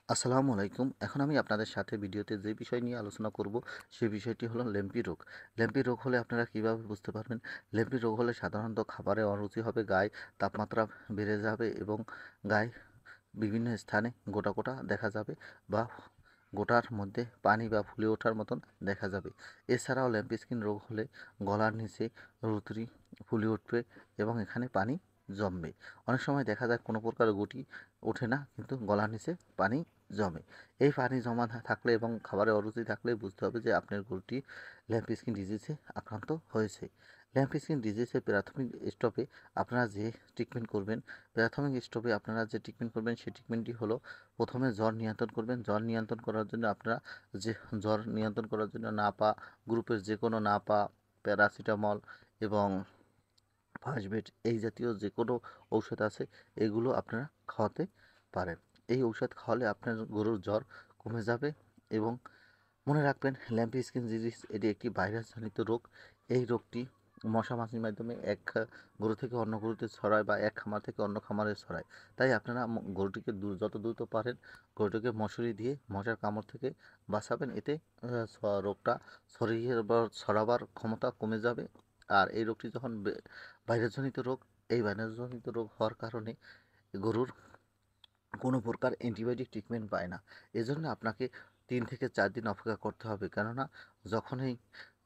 আসসালামু আলাইকুম। এখন আমি আপনাদের সাথে ভিডিওতে যে বিষয় নিয়ে আলোচনা করব, সেই বিষয়টি হলো ল্যাম্পি রোগ। ল্যাম্পি রোগ হলে আপনারা কিভাবে বুঝতে পারবেন? ল্যাম্পি রোগ হলে সাধারণত খাবারে অরুচি হবে, গায়ে তাপমাত্রা বেড়ে যাবে এবং গায়ে বিভিন্ন স্থানে গোটা, গোটা দেখা যাবে বা গোটার মধ্যে পানি বা ফুলে ওঠার মতন দেখা যাবে। এছাড়াও ল্যাম্পি স্কিন রোগ হলে গলার নিচে রুতরি ফুলে উঠবে এবং এখানে পানি জমবে। অনেক সময় দেখা যায় কোনো প্রকার গুটি ওঠে না, কিন্তু গলার নিচে পানি জমে। এই পানি জমা থাকলে এবং খাবারে অরুচি থাকলে বুঝতে হবে যে আপনার গরুটি ল্যাম্পি স্কিন ডিজিজে আক্রান্ত হয়েছে। ল্যাম্পি স্কিন ডিজিজের প্রাথমিক স্টেপে আপনারা যে ট্রিটমেন্ট করবেন, প্রাথমিক স্টেপে আপনারা যে ট্রিটমেন্ট করবেন সেই ট্রিটমেন্টটি হলো, প্রথমে জ্বর নিয়ন্ত্রণ করবেন। জ্বর নিয়ন্ত্রণ করার জন্য আপনারা যে জ্বর নিয়ন্ত্রণ করার জন্য নাপা গ্রুপের যে কোনো নাপা, প্যারাসিটামল এবং ফাস্টবেড এই জাতীয় যে কোনো ঔষধ আছে, এগুলো আপনারা খাওয়াতে পারেন। এই ঔষধ খাওয়ালে আপনার গরুর জ্বর কমে যাবে। এবং মনে রাখবেন, ল্যাম্পি স্কিন ডিজিজ এটি একটি ভাইরাসজনিত রোগ। এই রোগটি মশা মাছির মাধ্যমে এক গরু থেকে অন্য গরুতে ছড়ায় বা এক খামার থেকে অন্য খামারে ছড়ায়। তাই আপনারা গরুটিকে যত দ্রুত পারেন গরুটিকে মশারি দিয়ে মশার কামড় থেকে বাঁচাবেন। এতে রোগটা ছড়াবার ক্ষমতা কমে যাবে। আর এই রোগটি যখন ভাইরাসজনিত রোগ, এই ভাইরাসজনিত রোগ হওয়ার কারণে গরুর কোনো প্রকার অ্যান্টিবায়োটিক ট্রিটমেন্ট পায় না। এজন্য আপনাকে 3 থেকে 4 দিন অপেক্ষা করতে হবে। কেননা যখনই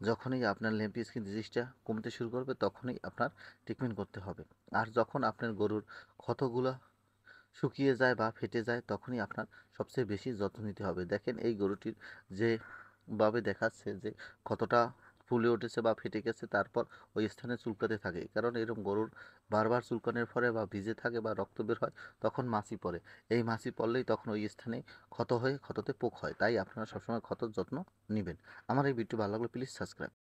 যখনই আপনার ল্যাম্পি স্কিন ডিজিজটা কমতে শুরু করবে, তখনই আপনার ট্রিটমেন্ট করতে হবে। আর যখন আপনার গরুর ক্ষতগুলা শুকিয়ে যায় বা ফেটে যায়, তখনই আপনার সবচেয়ে বেশি যত্ন নিতে হবে। দেখেন, এই গরুটির যে ভাবে দেখাচ্ছে যে কতটা ফুলে উঠেছে বা ফেটে গেছে, তারপর ওই স্থানে চুলকাতে থাকে। কারণ এরকম গরুর বারবার চুলকানোর ফলে বা ভিজে থাকে বা রক্ত বের হয়, তখন মাছি পড়ে। এই মাছি পড়লেই তখন ওই স্থানে ক্ষত হয়ে ক্ষততে পোক হয়। তাই আপনারা সবসময় ক্ষতর যত্ন নেবেন। আমার এই ভিডিও ভালো লাগলে প্লিজ সাবস্ক্রাইব।